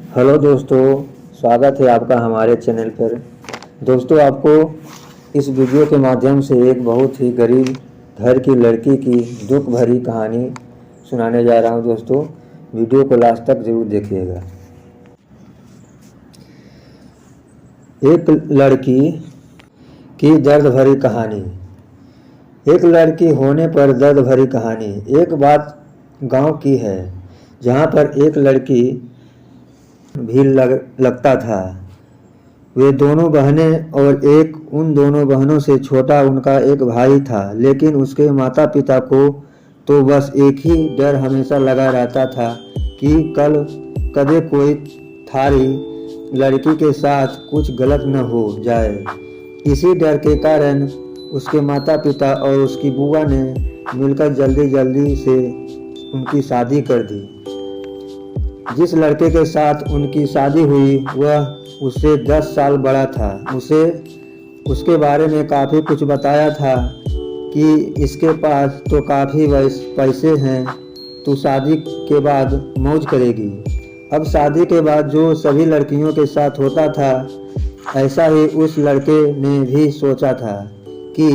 Hello दोस्तों, स्वागत है आपका हमारे चैनल पर। दोस्तों, आपको इस वीडियो के माध्यम से एक बहुत ही गरीब घर की लड़की की दुख भरी कहानी सुनाने जा रहा हूं। दोस्तों, वीडियो को लास्ट तक जरूर देखिएगा। एक लड़की की दर्द भरी कहानी। एक लड़की होने पर दर्द भरी कहानी। एक बात गांव की है जहां पर एक लड़की भी लगता था। वे दोनों बहनें और एक उन दोनों बहनों से छोटा उनका एक भाई था, लेकिन उसके माता पिता को तो बस एक ही डर हमेशा लगा रहता था कि कल कभी कोई थारी लड़की के साथ कुछ गलत न हो जाए। इसी डर के कारण उसके माता पिता और उसकी बुआ ने मिलकर जल्दी जल्दी से उनकी शादी कर दी। जिस लड़के के साथ उनकी शादी हुई वह उससे 10 साल बड़ा था। उसे उसके बारे में काफ़ी कुछ बताया था कि इसके पास तो काफ़ी पैसे हैं, तू शादी के बाद मौज करेगी। अब शादी के बाद जो सभी लड़कियों के साथ होता था, ऐसा ही उस लड़के ने भी सोचा था कि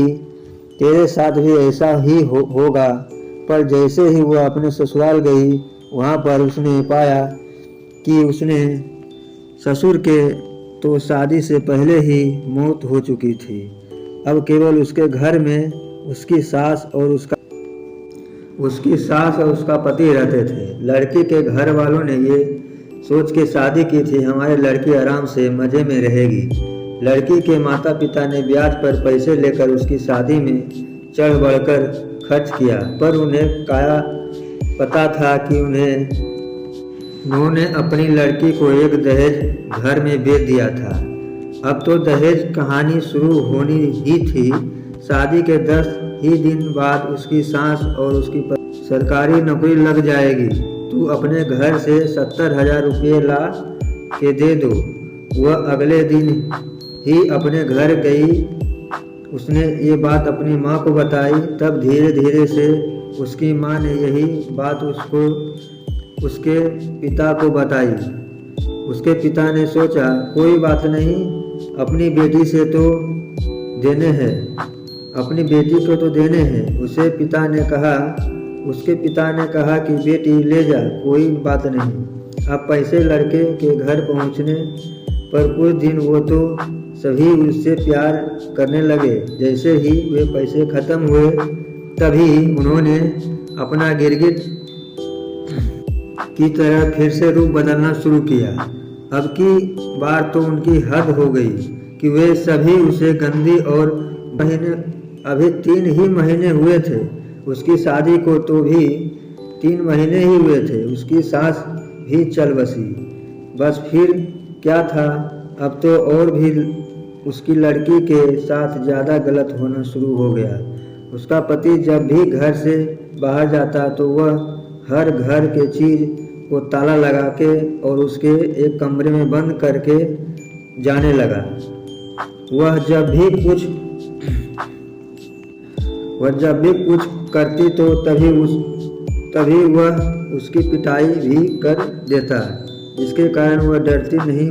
तेरे साथ भी ऐसा ही होगा। पर जैसे ही वह अपने ससुराल गई, वहाँ पर उसने पाया कि उसने ससुर के तो शादी से पहले ही मौत हो चुकी थी। अब केवल उसके घर में उसकी सास और उसका पति रहते थे। लड़की के घर वालों ने ये सोच के शादी की थी, हमारी लड़की आराम से मज़े में रहेगी। लड़की के माता पिता ने ब्याज पर पैसे लेकर उसकी शादी में चढ़ बढ़कर खर्च किया, पर उन्हें क्या पता था कि उन्होंने अपनी लड़की को एक दहेज घर में बेच दिया था। अब तो दहेज कहानी शुरू होनी ही थी। शादी के 10 ही दिन बाद उसकी सास और उसकी सरकारी नौकरी लग जाएगी। तू अपने घर से 70,000 रुपये ला के दे दो। वह अगले दिन ही अपने घर गई। उसने ये बात अपनी माँ को बताई। तब धीरे धीरे से उसकी माँ ने यही बात उसके पिता को बताई। उसके पिता ने सोचा, कोई बात नहीं, अपनी बेटी से तो देने हैं, अपनी बेटी को तो देने हैं। उसके पिता ने कहा कि बेटी ले जा, कोई बात नहीं। अब पैसे लड़के के घर पहुंचने पर कुछ दिन वो तो सभी उससे प्यार करने लगे। जैसे ही वे पैसे खत्म हुए, तभी उन्होंने अपना गिरगिट की तरह फिर से रूप बदलना शुरू किया। अब की बार तो उनकी हद हो गई कि वे सभी उसे गंदी और अभी 3 ही महीने हुए थे उसकी शादी को, तो भी 3 महीने ही हुए थे। उसकी सास भी चल बसी। बस फिर क्या था, अब तो और भी उसकी लड़की के साथ ज़्यादा गलत होना शुरू हो गया। उसका पति जब भी घर से बाहर जाता तो वह हर घर के चीज़ को ताला लगा के और उसके एक कमरे में बंद करके जाने लगा। वह जब भी कुछ करती तो तभी वह उसकी पिटाई भी कर देता, जिसके कारण वह डरती नहीं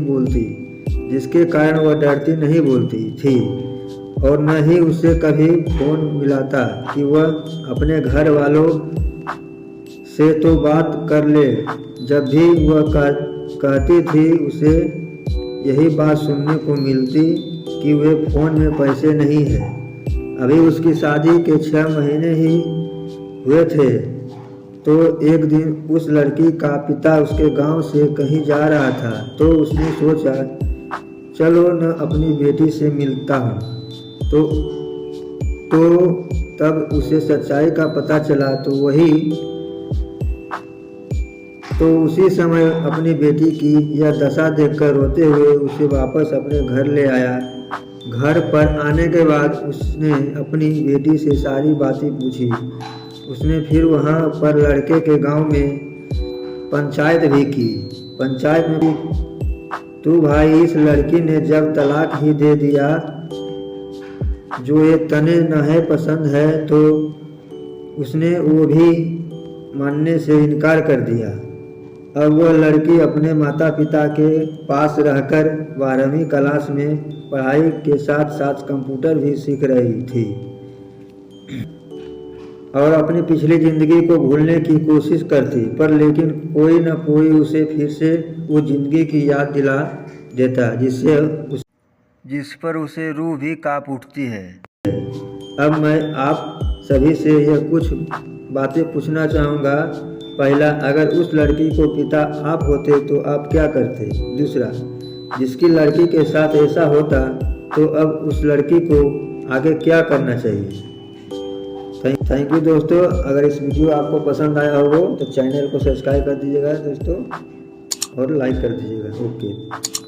बोलती थी और न ही उसे कभी फोन मिलाता कि वह अपने घर वालों से तो बात कर ले। जब भी वह कहती थी, उसे यही बात सुनने को मिलती कि वे फोन में पैसे नहीं हैं। अभी उसकी शादी के 6 महीने ही हुए थे, तो एक दिन उस लड़की का पिता उसके गांव से कहीं जा रहा था, तो उसने सोचा, चलो न अपनी बेटी से मिलता हूँ। तो तब उसे सच्चाई का पता चला। तो उसी समय अपनी बेटी की यह दशा देखकर रोते हुए उसे वापस अपने घर ले आया। घर पर आने के बाद उसने अपनी बेटी से सारी बातें पूछी। उसने फिर वहाँ पर लड़के के गांव में पंचायत भी की। पंचायत में भी, तू भाई, इस लड़की ने जब तलाक ही दे दिया, जो ये तने नहे पसंद है, तो उसने वो भी मानने से इनकार कर दिया। अब वह लड़की अपने माता पिता के पास रहकर 12वीं क्लास में पढ़ाई के साथ साथ कंप्यूटर भी सीख रही थी और अपनी पिछली ज़िंदगी को भूलने की कोशिश करती, पर लेकिन कोई न कोई उसे फिर से वो ज़िंदगी की याद दिला देता जिस पर उसे रूह भी काँप उठती है। अब मैं आप सभी से यह कुछ बातें पूछना चाहूँगा। पहला, अगर उस लड़की को पिता आप होते तो आप क्या करते? दूसरा, जिसकी लड़की के साथ ऐसा होता तो अब उस लड़की को आगे क्या करना चाहिए? थैंक यू दोस्तों। अगर इस वीडियो आपको पसंद आया हो तो चैनल को सब्सक्राइब कर दीजिएगा दोस्तों और लाइक कर दीजिएगा। ओके।